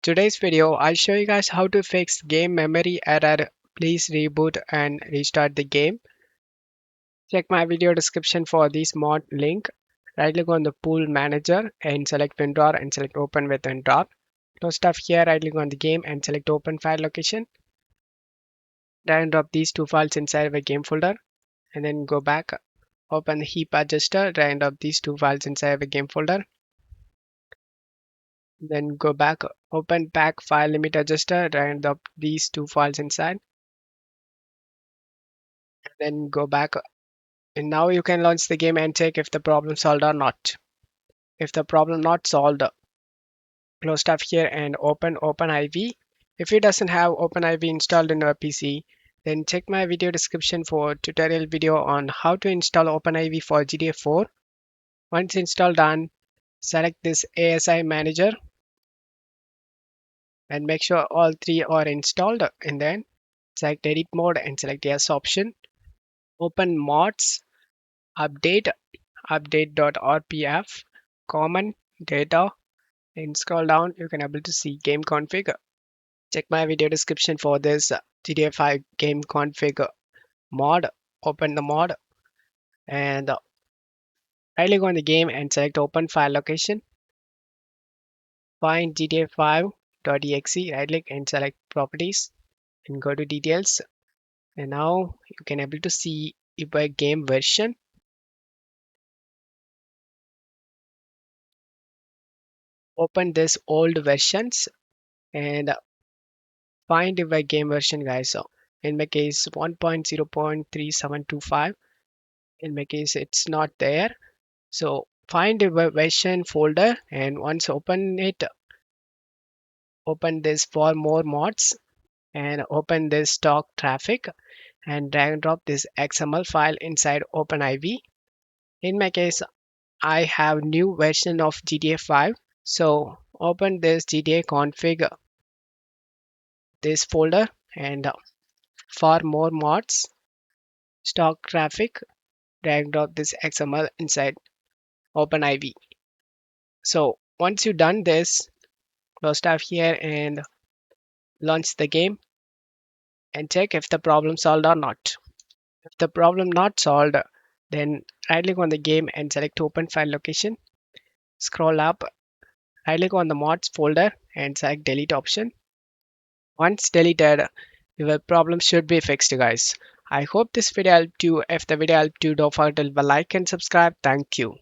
Today's video, I'll show you guys how to fix game memory error. Please reboot and restart the game. Check my video description for this mod link. Right click on the pool manager and select WinRAR and select open with WinRAR. Close stuff here, right click on the game and select open file location. Drag and drop these two files inside of a game folder and then go back, open the heap adjuster, drag and drop these two files inside of a game folder. Then go back, open pack file limit adjuster, drag and drop these two files inside. Then go back and now you can launch the game and check if the problem solved or not. If the problem not solved, close stuff here and open OpenIV. If it doesn't have OpenIV installed in your PC, then check my video description for tutorial video on how to install OpenIV for GTA 4. Once installed done, select this ASI manager and make sure all three are installed, and then select edit mode and select yes option. Open mods, update.rpf, common data, and scroll down. You can able to see game config. Check my video description for this GTA 5 game config mod. Open the mod and right click on the game and select open file location. Find GTA 5.exe, right click and select properties and go to details. And now you can able to see your game version. Open this old versions and find your game version, guys. So in my case 1.0.3725. In my case it's not there, so find your version folder and once open it, open this for more mods and open this stock traffic and drag and drop this XML file inside OpenIV. In my case I have new version of GTA 5, so open this GTA config, this folder, and for more mods, stock traffic, drag and drop this XML inside OpenIV. So once you done this, close tab here and launch the game and check if the problem solved or not. If the problem not solved, then right click on the game and select open file location. Scroll up, right click on the mods folder and select delete option. Once deleted, your problem should be fixed, guys. I hope this video helped you. If the video helped you, don't forget to leave a like and subscribe. Thank you.